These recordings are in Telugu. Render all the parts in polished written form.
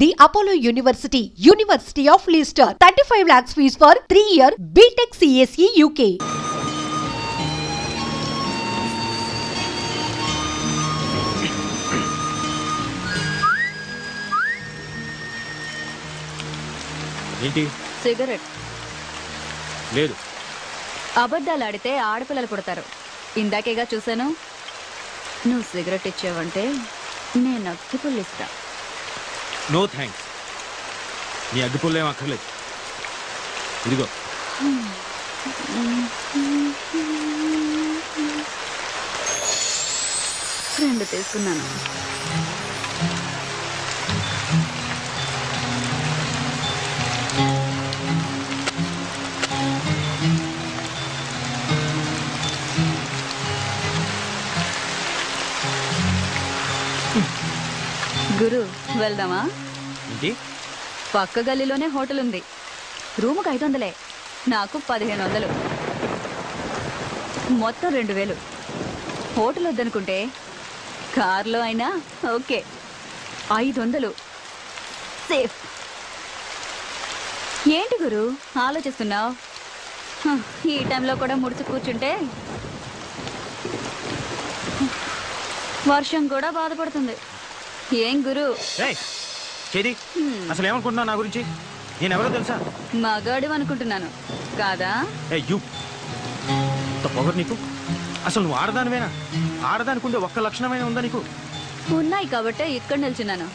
The Apollo University, University of Leicester, 35 lakhs fees for 3-year BTech CSE UK. ఏంటి? సిగరెట్ లేదు. అబద్ధాలు ఆడితే ఆడపిల్లలు పుడతారు. ఇందాకేగా చూశాను. నువ్వు సిగరెట్ ఇచ్చావంటే నేను అగ్గిపుల్లు ఇస్తా. No thanks. నీ అగ్గిపుల్లు ఏం అక్కర్లేదు. ఇదిగో. రెండు తీసుకున్నాను. గురు వెళ్దామా? ఏంటి? పక్క గల్లీలోనే హోటల్ ఉంది. రూముకు 500, నాకు 1500, మొత్తం 2000. హోటల్ వద్దనుకుంటే కార్లో అయినా ఓకే. 500 సేఫ్. ఏంటి గురు ఆలోచిస్తున్నావు? ఈ టైంలో కూడా ముడిచి కూర్చుంటే వర్షం కూడా బాధపడుతుంది. ఏం గురు? అసలు ఏమనుకుంటున్నావు నా గురించి? నేను ఎవరో తెలుసా? మగాడు అనుకుంటున్నాను కాదా? పొగరు నీకు. అసలు నువ్వు ఆడదానివేనా? ఆడదానికుంటే ఒక్క లక్షణమైన ఉందా నీకు? ఉన్నాయి కాబట్టే ఇక్కడ నిల్చున్నాను.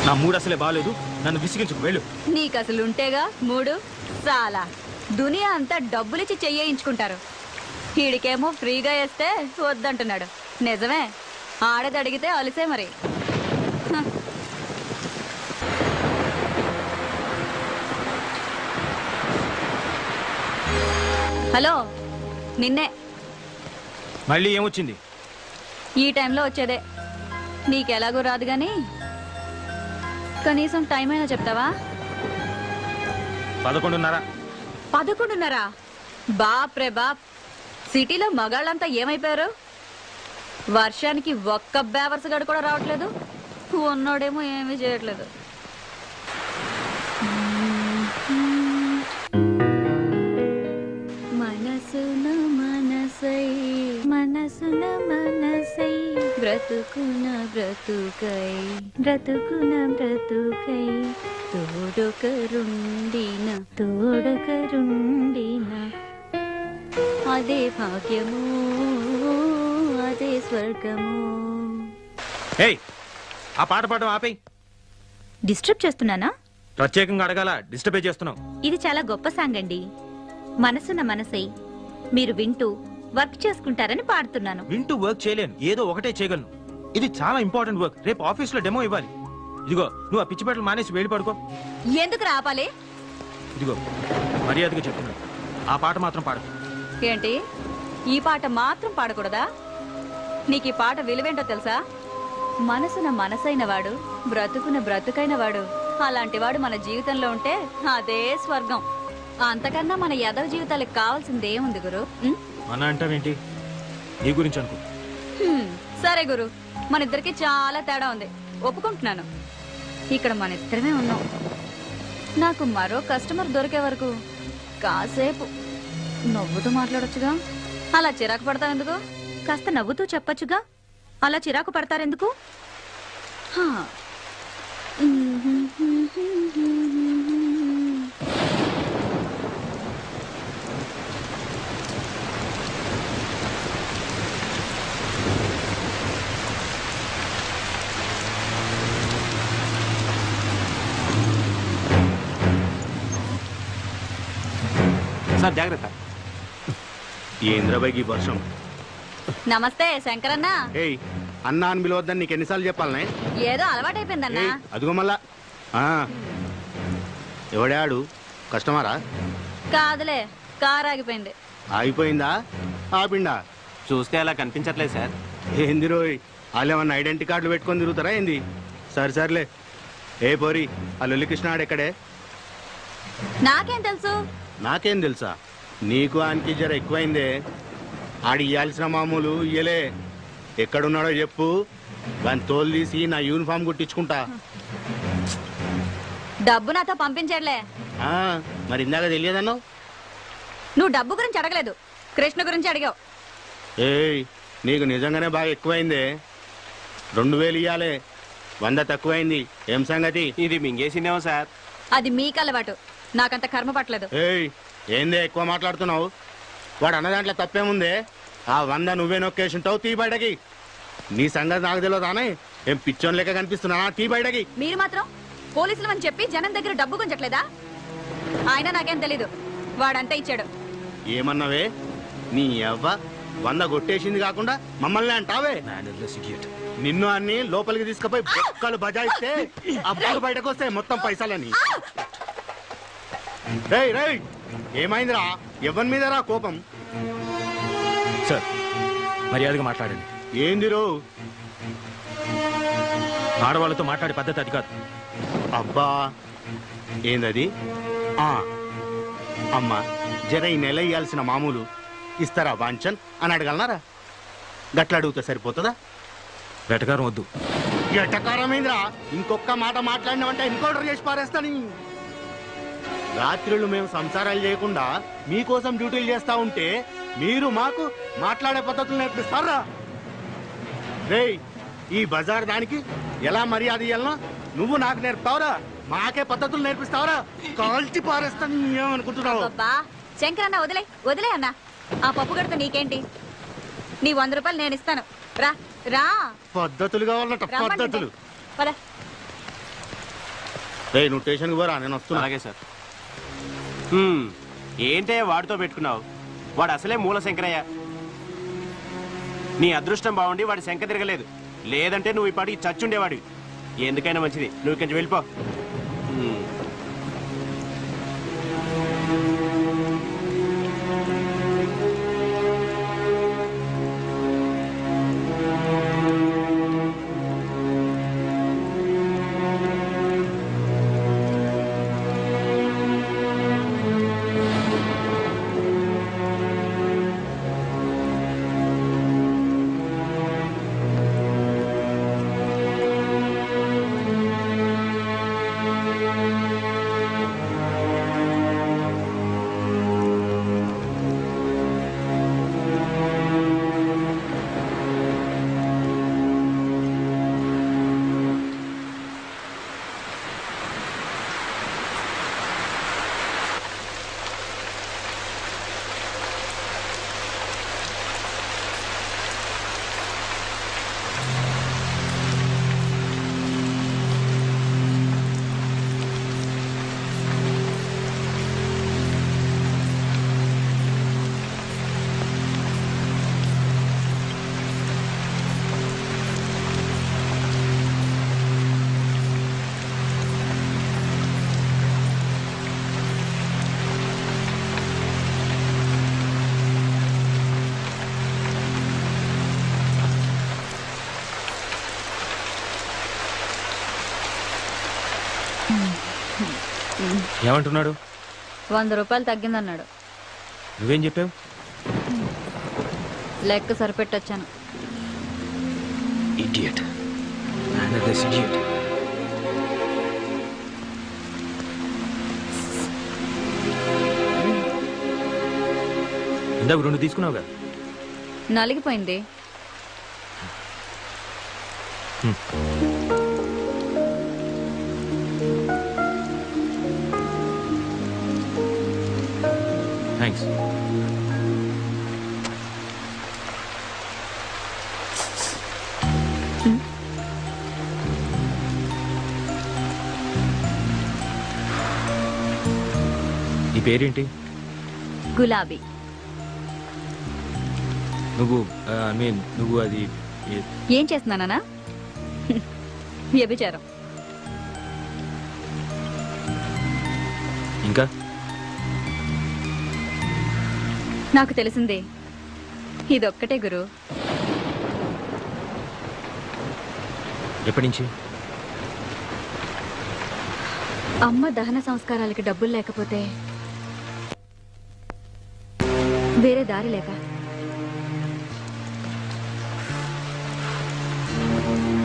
నా మూడు అసలే బాగాలేదు. నన్ను విసిగించుకు వెళ్ళు. నీకు అసలు ఉంటేగా మూడు. చాలా దునియా అంతా డబ్బులిచ్చి చెయ్యించుకుంటారు. వీడికేమో ఫ్రీగా వేస్తే వద్దంటున్నాడు. నిజమే, ఆడది అడిగితే అలిసే మరి. హలో, నిన్నే. మళ్ళీ ఏమొచ్చింది? ఈ టైంలో వచ్చేదే. నీకెలాగో రాదు గాని కనీసం టైం అయినా చెప్తావా? 11:30. 11:30? బాప్ రే బాప్. సిటీలో మగాళ్ళంతా ఏమైపోయారు? వర్షానికి ఒక్క బేవర్స్ గడు కూడా రావట్లేదు. ఉన్నోడేమో ఏమీ చేయట్లేదు. మనసున మనసై మనసున మనసై బ్రతుకున బ్రతుకై బ్రతుకున బ్రతుకై తోడొకరుండిన తోడొకరుండిన అదే భాగ్యము అదే స్వర్గము. ఆ పాట పాడడం ఆపేయ్. డిస్టర్బ్ చేస్తున్నానా? ప్రత్యేకంగా అడగాల? డిస్టర్బే చేస్తున్నావు. ఇది చాలా గొప్ప సాంగ్ అండి. మనసున మనసై మీరు వింటూ వర్క్ చేసుకుంటారని పాడుతున్నాను. వింటూ వర్క్ చేయలేను, ఏదో ఒకటే చేయగలను. ఇది చాలా ఇంపార్టెంట్ వర్క్. రేపు ఆఫీస్ లో డెమో ఇవ్వాలి. ఇదిగో, నువ్వు ఆ పిచ్చి బట్టలు మానేసి వెళ్ళి పడుకో. ఎందుకు రాపాలి? ఇదిగో మర్యాదగా చెప్తున్నాను, ఆ పాట మాత్రం పాడకు. ఏంటి? ఈ పాట మాత్రం పాడకూడదా? నీకు ఈ పాట విలువేంటో తెలుసా? మనసున మనసైన వాడు బ్రతుకున బ్రతుకైన వాడు. అలాంటి వాడు మన జీవితంలో ఉంటే అదే స్వర్గం. అంతకన్నా మన యదవ జీవితాలకు కావాల్సిందేముంది గురు? మన అంటావేంటి? నీ గురించి అనుకో. సరే గురు, మన ఇద్దరికి చాలా తేడా ఉంది, ఒప్పుకుంటున్నాను. ఇక్కడ మన ఇద్దరమే ఉన్నాం. నాకు మరో కస్టమర్ దొరికే వరకు కాసేపు నవ్వుతూ మాట్లాడొచ్చుగా. అలా చిరాకు పడతావు ఎందుకు? కాస్త నవ్వుతూ చెప్పొచ్చుగా. అలా చిరాకు పడతారెందుకు? సార్ జాగ్రత్త. ఏంద్రబాయికి వర్షం. నమస్తే శంకరన్న. అన్నా అని పిలవద్దని నీకు ఎన్నిసార్లు చెప్పాలనే? ఏదో అలవాటైపోయిందన్నా. అదిగో మళ్ళా ఎవడాడు? కస్టమరా? కాదులే, కారు ఆగిపోయింది. ఆగిపోయిందా? ఆపిండా? చూస్తే అలా కనిపించట్లేదు సార్. ఏంది రోయ్, వాళ్ళు ఏమన్నా ఐడెంటిటీ కార్డులు పెట్టుకొని తిరుగుతారా ఏంది? సర్లే. ఏ పోరి, ఆ లొల్లికృష్ణ ఆడెక్కడే? నాకేం తెలుసు? నాకేం తెలుసా? నీకు ఆయనకి జర ఎక్కువైందే. ఆడి ఇయ్యాల్సిన మామూలు ఇయ్యలే. ఎక్కడున్నాడో చెప్పు, దాని తోలు తీసి నా యూనిఫామ్ కుట్టించుకుంటా. డబ్బు నాతో పంపించాడులే. ఆ, మరి ఇందాక తెలియదన్నావు. నువ్వు డబ్బు గురించి అడగలేదు, కృష్ణ గురించి అడిగావు. ఏయ్, నీకు నిజంగానే బాగా ఎక్కువైందే. 2000 ఇయ్యాలే, 100 తక్కువైంది. ఏం సంగతి? ఇది మింగేసిందేమో సార్. అది మీకు అలవాటు, నాకంత కర్మ పట్టలేదు. ఏయ్, ఏందే ఎక్కువ మాట్లాడుతున్నావు? వాడు అన్న దాంట్లో తప్పేముందే? ఆ 100 నువ్వే నొక్కేసింటావు. తీ బయటకి. నీ సంగతి నాకు తెలియదానే? ఏం పిచ్చోన్ లెక్క కనిపిస్తున్నా? తీ బయటకి. మీరు మాత్రం పోలీసులు అని చెప్పి జనం దగ్గర డబ్బు గుంజట్లేదా? ఆయన నాకేం తెలీదు, వాడంతా ఇచ్చాడు. ఏమన్నావే? నీ అవ్వ 100 కొట్టేసింది కాకుండా మమ్మల్ని అంటావే? నిన్ను అన్ని లోపలికి తీసుకుపోయి బొక్కలు బజాయిస్తే అప్పుడు బయటకు వస్తాయి మొత్తం పైసలని. రేయ్ రేయ్, ఏమైందిరా? ఎవరి మీద రా కోపం? సార్, మర్యాదగా మాట్లాడండి. ఏందిరో? ఆడవాళ్ళతో మాట్లాడే పద్ధతి అది కాదు. అబ్బా, ఏందది? అమ్మా, జర ఈ నెల ఇయ్యాల్సిన మామూలు ఇస్తారా వాంచన్ అని అడగలనారా? గట్ల అడుగుతా సరిపోతుందా? వెటకారం వద్దు. ఎటకారమైందిరా? ఇంకొక మాట మాట్లాడినామంటే ఎన్కౌంటర్ చేసి పారేస్తాని. రాత్రులు మేము సంసారాలు చేయకుండా మీకోసం డ్యూటీలు చేస్తా ఉంటే మీరు మాకు మాట్లాడే పద్ధతులు నేర్పిస్తారా? రేయ్, ఈ బజార్ దానికి ఎలా మర్యాద ఇయ్యాలనో నువ్వు నాకు నేర్పుతావురా? మాకే పద్ధతులు నేర్పిస్తావురా? కాల్చి పారేస్తాను. ఏమనుకుంటున్నావు? అబ్బా శంకరన్న, వదిలే వదిలే అన్న. ఆ పప్పు గడత నీకేంటి? నీ 100 రూపాయలు నేను ఇస్తాను. రా రా. పద్ధతులు కావాలట, పద్ధతులు. పద. రేయ్, నువ్వు స్టేషన్కి పోరా, నేను వస్తున్నా. అలాగే సార్. ఏంటే వాడితో పెట్టుకున్నావు? వాడు అసలే మూల శంకరయ్య. నీ అదృష్టం బాగుండి వాడి శంక తిరగలేదు, లేదంటే నువ్వు ఈ పాటికి చచ్చుండేవాడివి. ఎందుకైనా మంచిది, నువ్వు కొంచెం వెళ్ళిపో. ఏమంటున్నాడు? 100 రూపాయలు తగ్గిందన్నాడు. నువ్వేం చెప్పావు? లెక్క సరిపెట్టొచ్చాను. ఇడియట్. Another idiot. ఇందాక 2 తీసుకున్నావుగా. నలిగిపోయింది. థ్యాంక్స్. నీ పేరేంటి? గులాబీ. నువ్వు నువ్వు అది ఏం చేస్తున్నానా? వ్యభిచారం. ఇంకా నాకు తెలిసిందే ఇదొక్కటే గురు. ఎప్పటి నుంచి? అమ్మ దహన సంస్కారాలకి డబ్బులు లేకపోతే వేరే దారి లేక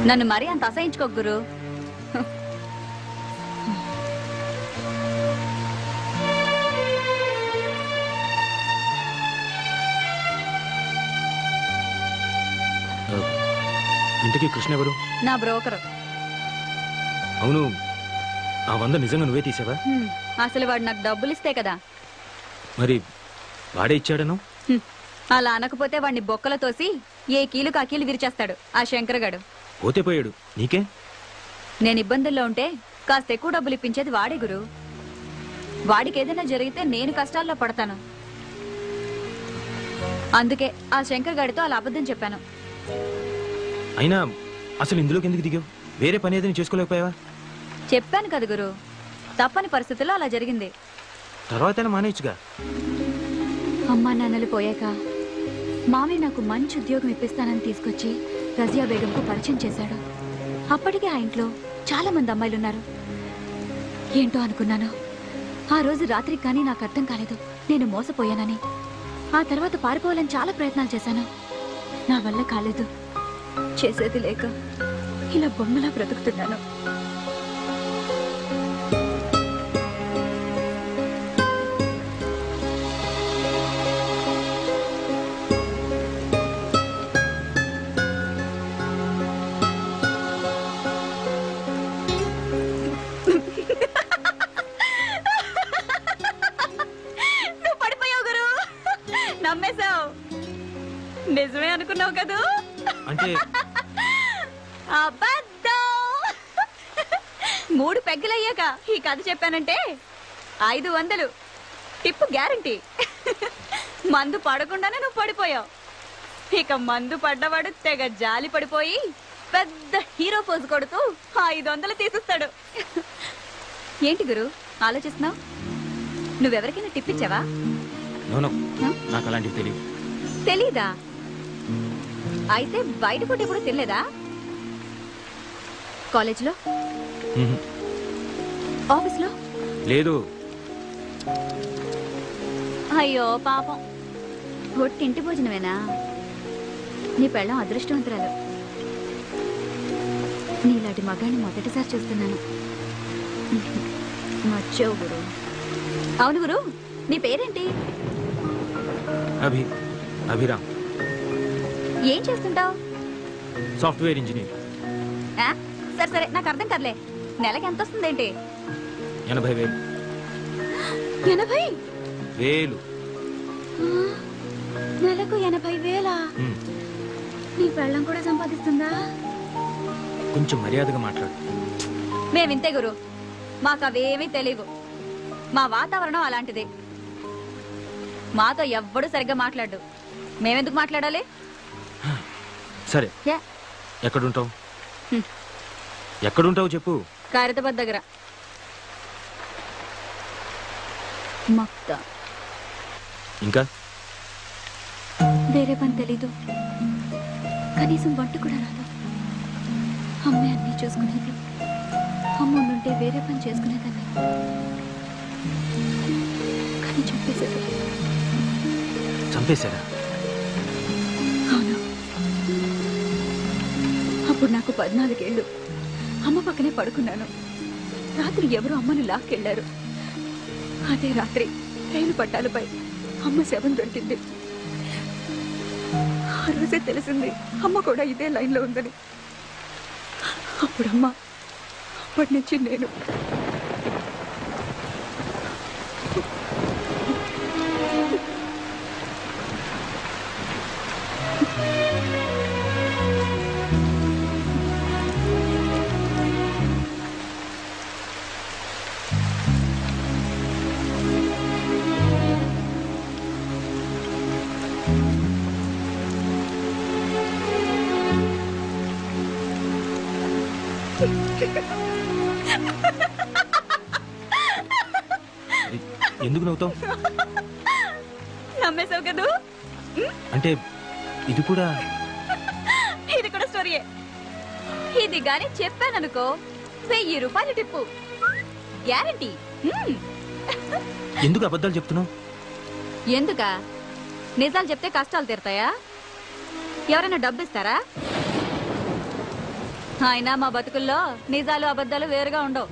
నన్ను మరీ అంత అసహించుకోకు గురు. ఇంతకీ కృష్ణ ఎవరు? నా బ్రోకరు. అవును, ఆ 100 నిజంగా నువ్వే తీసావా? అసలు వాడు నాకు డబ్బులు ఇస్తే కదా. మరి వాడే ఇచ్చాడను? అలా అనకపోతే వాడిని బొక్కల తోసి ఏ కీలు కాకీలు విరిచేస్తాడు ఆ శంకరగాడు. పోతే పోయాడు, నీకే. నేను ఇబ్బందుల్లో ఉంటే కాస్త ఎక్కువ డబ్బులు ఇప్పించేది వాడే గురు. వాడికి ఏదైనా జరిగితే నేను కష్టాల్లో పడతాను. అందుకే ఆ శంకర్ గాడితో అలా అబద్ధం చెప్పాను. అయినా అసలు ఇందులోకి ఎందుకు దిగావు? వేరే పని ఏదైనా చేసుకోలేకపోయావా? చెప్పాను కదా గురు, తప్పని పరిస్థితుల్లో అలా జరిగింది. తర్వాత మానేయచ్చుగా. అమ్మా నాన్నలు పోయాక మామయ్య నాకు మంచి ఉద్యోగం ఇప్పిస్తానని తీసుకొచ్చి రజియా బేగంకు పరిచయం చేశాడు. అప్పటికే ఆ ఇంట్లో చాలా మంది అమ్మాయిలున్నారు. ఏంటో అనుకున్నాను. ఆ రోజు రాత్రికి కానీ నాకు అర్థం కాలేదు నేను మోసపోయానని. ఆ తర్వాత పారిపోవాలని చాలా ప్రయత్నాలు చేశాను. నా వల్ల కాలేదు. చేసేది లేక ఇలా బొమ్మలా బ్రతుకుతున్నాను. నువ్వు పడిపోయావు గురు. నమ్మేశావు. నిజమే అనుకున్నావు కదూ? అంటే అబద్ధం. 3 పెగ్గలయ్యాక ఈ కథ చెప్పానంటే 500 టిప్పు గ్యారంటీ. మందు పడకుండానే నువ్వు పడిపోయావు. ఇక మందు పడ్డవాడు తెగ జాలి పడిపోయి పెద్ద హీరో పోజు కొడుతూ 500 తీసిస్తాడు. ఏంటి గురు ఆలోచిస్తున్నావు? నువ్వెవరికైనా టిప్ ఇచ్చావా? నో, నాకు అలాంటివి తెలియదు. తెలీదా? అయితే బయట ఫుడ్ ఎప్పుడు తినలేదా? కాలేజీలో, ఆఫీస్లో? లేదు. అయ్యో పాపం. ఒట్టింటి భోజనమేనా? నీ పెళ్ళం అదృష్టవంతురాలు. నీలాంటి మగాన్ని మొదటిసారి చూస్తున్నాను. మర్చావు గురు. అవును గురు, నీ పేరేంటి? అభిరామ్. ఏం చేస్తుంటావు? Software engineer. సరే సరే, నాకు అర్థం కదలే. నెలకి ఎంత వస్తుందేంటి? 80,000. 80,000? నెలకు 80,000? నీ పెళ్ళం కూడా సంపాదిస్తుందా? కొంచెం మర్యాదగా మాట్లాడు. మేమింతే గురు, మాకు అవేమీ తెలియవు. మా వాతావరణం అలాంటిది. మాతో ఎవ్వడు సరిగ్గా మాట్లాడు. మేమెందుకు మాట్లాడాలి? సరే, యా. ఎక్కడుంటావు? ఎక్కడుంటావు చెప్పు. ఖైరతాబాద్ దగ్గర. మక్తా. ఇంకా వేరే పని తెలీదు, కనీసం వంట కూడా రాదు. అమ్మే అన్నీ చూసుకునేది. అమ్మ ఉండుంటే వేరే పని చేసుకునేదాన్ని, కానీ చంపేశారు. చంపేశారా? అవును. అప్పుడు నాకు 14 ఏళ్ళు. అమ్మ పక్కనే పడుకున్నాను. రాత్రి ఎవరో అమ్మను లాక్కెళ్లారు. అదే రాత్రి రైలు పట్టాలపై అమ్మ శవం దొరికింది. ఆ రోజే తెలిసింది అమ్మ కూడా ఇదే లైన్లో ఉందని. అప్పుడమ్మ, అప్పటి నుంచి నేను. ఎందుకు నవ్వుతావు? నమ్మేశావు కదూ? అంటే ఇది కూడా స్టోరీయే. ఇది గాని చెప్పాననుకో 1000 రూపాయలు టిప్పు గ్యారంటీ. ఎందుకు అబద్ధాలు చెప్తున్నావు? ఎందుకా? నిజాలు చెప్తే కష్టాలు తీరుతాయా? ఎవరైనా డబ్బు ఇస్తారా? అయినా మా బతుకుల్లో నిజాలు అబద్ధాలు వేరుగా ఉండవు,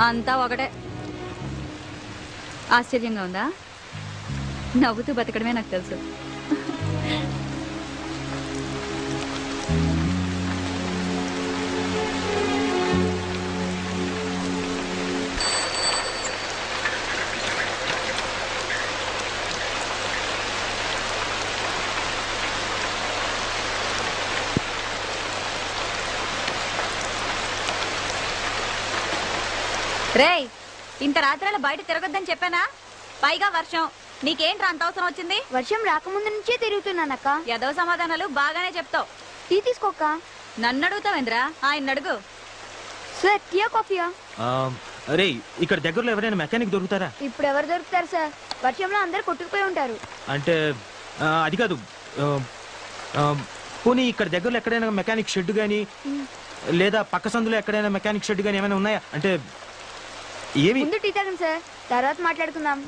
అంతా ఒకటే. ఆశ్చర్యంగా ఉందా? నవ్వుతూ బతకడమే నాకు తెలుసు. రేయ్, ఇంత రాత్రాల బయట తిరగొద్దని చెప్పానా? పైగా వర్షం, నీకేంట్రా అంత అవసరం వచ్చింది? వర్షం రాకముందు నుంచే తిరుగుతున్నానక్క. ఏదో సమాధానాలు బాగానే చెప్తావు. టీ తీసుకోక్క. నన్ను అడుగుతావేంద్రా? ఆయన అడుగు. సార్ టీయా కాఫీయా? అరే, ఇక్కడ దగ్గరలో ఎవరైనా మెకానిక్ దొరుకుతారా? ఇప్పుడు ఎవరు దొరుకుతారు సార్? వర్షంలో అందరు కొట్టుకుపోయి ఉంటారు. అంటే అది కాదు, పోనీ ఇక్కడ దగ్గరలో ఎక్కడైనా మెకానిక్ షెడ్ గానీ లేదా పక్క సందులో ఎక్కడైనా మెకానిక్ షెడ్ గానీ ఏమైనా ఉన్నాయా? అంటే ఏమి? ముందు టీ తాగండి సార్, తర్వాత మాట్లాడుకుందాం.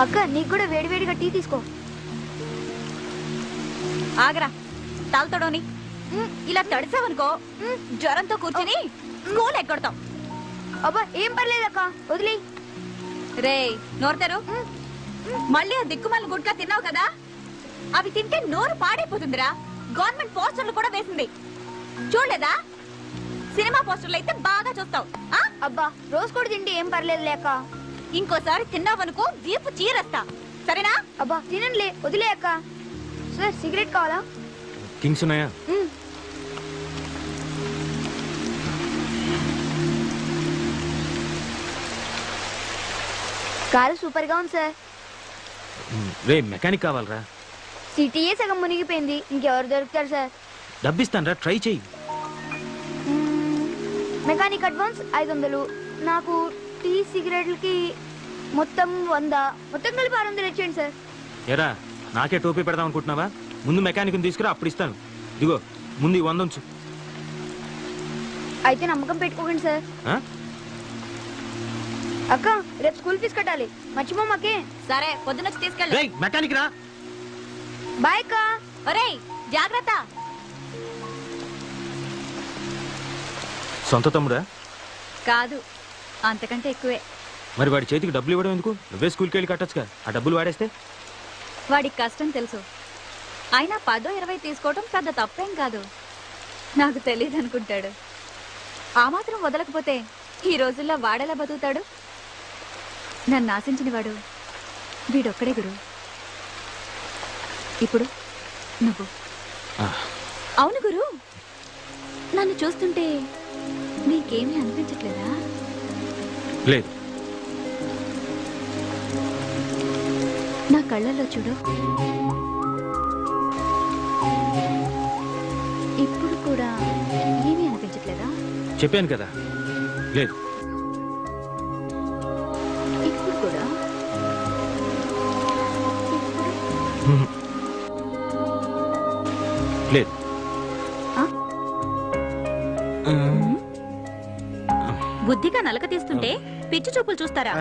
అక్క, నీకు కూడా వేడివేడిగా టీ తీసుకో. ఆగరా, తాగుతాడోని ఇలా తడిసావనుకో జ్వరంతో కూర్చుని స్కూల్ ఎక్కడతాం. అబ్బా ఏం పర్లేదక్క, వదిలే. రేయ్, నోరుతారు. మళ్ళీ ఆ దిక్కుమాల గుడ్కా తిన్నావు కదా, అవి తింటే నోరు పాడైపోతుందిరా. గవర్నమెంట్ పోస్టర్లు కూడా వేసింది, చూడలేదా? సినిమా పోస్టర్లు అయితే బాగా చూస్తావు. అబ్బా రోజు కూడా తింటే ఏం పర్లేదు లేక. ఇంకోసారి తిన్నావనుకో వీపు చీరేస్తా, సరేనా? అబ్బా తినండిలే, వదిలే అక్క. సార్ సిగరెట్ కావాలా? కింగ్స్ ఉన్నాయా? కారు సూపర్ గా ఉంది సార్. రే, మెకానిక్ కావాలరా? సిటీయే సగం మునిగిపోయింది, ఇంకెవరు దొరుకుతారు సార్? డబ్బిస్తాను రా, ట్రై చెయ్యి. మెకానిక్ అడ్వాన్స్ 500, నాకు టీ సిగరెట్లకి మొత్తం 100, మొత్తం కలిపి 600 ఇచ్చేయండి సార్. ఎరా, నాకే టోపీ పెడదాం అనుకుంటున్నావా? ముందు మెకానిక్ తీసుకురా, అప్పుడు ఇస్తాను. ఇదిగో ముందు 100 ఉంచు. అయితే నమ్మకం పెట్టుకోకండి సార్. అక్క, రేపు స్కూల్ ఫీజు కట్టాలి, మర్చిపోమాకే. సరే, పొద్దునొచ్చి తీసుకెళ్ళి. రేయ్, మెకానిక్ రా. బాయ్ అక్క. ఒరేయ్, జాగ్రత్త. సొంత తమ్ముడా? కాదు, అంతకంటే ఎక్కువే. మరి వాడి చేతికి డబ్బులు ఇవ్వడం ఎందుకు? నువ్వే స్కూల్కి వెళ్ళి కట్టొచ్చుగా. ఆ డబ్బులు వాడేస్తే వాడికి కష్టం తెలుసు, అయినా 10-20 తీసుకోవడం పెద్ద తప్పేం కాదు. నాకు తెలియదు అనుకుంటాడు. ఆ మాత్రం వదలకపోతే ఈ రోజుల్లో వాడేలా బతుకుతాడు? నన్ను ఆశించిన వాడు వీడొక్కడే గురు. ఇప్పుడు నువ్వు. అవును గురు, నన్ను చూస్తుంటే నీకేమీ అనిపించట్లేదా? లేదు. నా కళ్ళల్లో చూడు, ఇప్పుడు కూడా ఏమీ అనిపించట్లేదా? చెప్పాను కదా, లేదు. ఇప్పుడు కూడా లేదు. బుద్ధిగా నలక తీస్తుంటే పిచ్చి చూపులు చూస్తారా?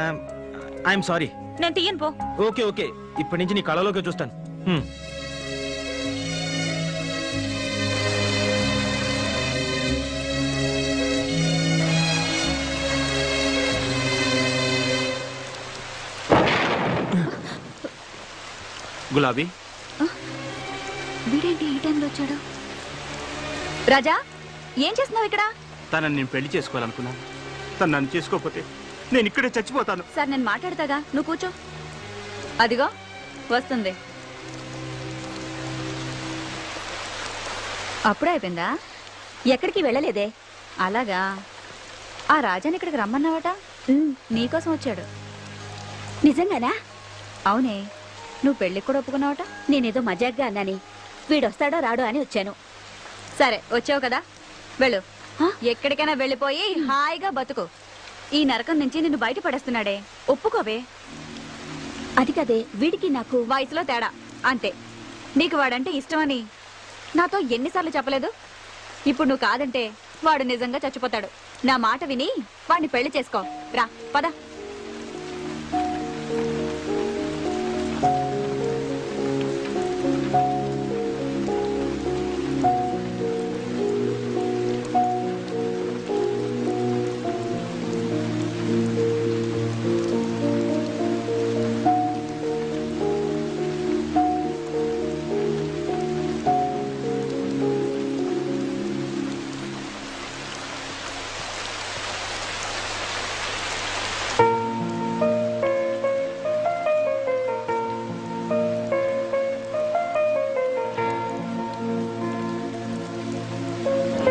I'm sorry. నేను తీయను పో. ఓకే ఓకే, ఇప్పటి నుంచి నీ కళలోకి చూస్తాను. గులాబీ, వీడేంటి ఈ టైంలో వచ్చాడు? రాజా, ఏం చేస్తున్నావు ఇక్కడ? తనని నేను పెళ్లి చేసుకోవాలనుకున్నాను. తను నన్ను చేసుకోకపోతే నేను ఇక్కడే చచ్చిపోతాను. సార్, నేను మాట్లాడతాగా, నువ్వు కూర్చో. అదిగో వస్తుంది. అప్పుడే అయిపోయిందా? ఎక్కడికి వెళ్ళలేదే. అలాగా, ఆ రాజాని ఇక్కడికి రమ్మన్నావట? నీకోసం వచ్చాడు. నిజంగానా? అవునే, నువ్వు పెళ్ళికి కూడా ఒప్పుకున్నావట? నేనేదో మజాగ్గా అన్నాని, వీడొస్తాడో రాడో అని వచ్చాను. సరే, వచ్చావు కదా, వెళ్ళు. ఎక్కడికైనా వెళ్ళిపోయి హాయిగా బతుకు. ఈ నరకం నుంచి నిన్ను బయట పడేస్తున్నాడే, ఒప్పుకోవే. అది కదే, వీడికి నాకు వయసులో తేడా అంతే. నీకు వాడంటే ఇష్టమని నాతో ఎన్నిసార్లు చెప్పలేదు? ఇప్పుడు నువ్వు కాదంటే వాడు నిజంగా చచ్చిపోతాడు. నా మాట విని వాడిని పెళ్లి చేసుకో. రా, పద.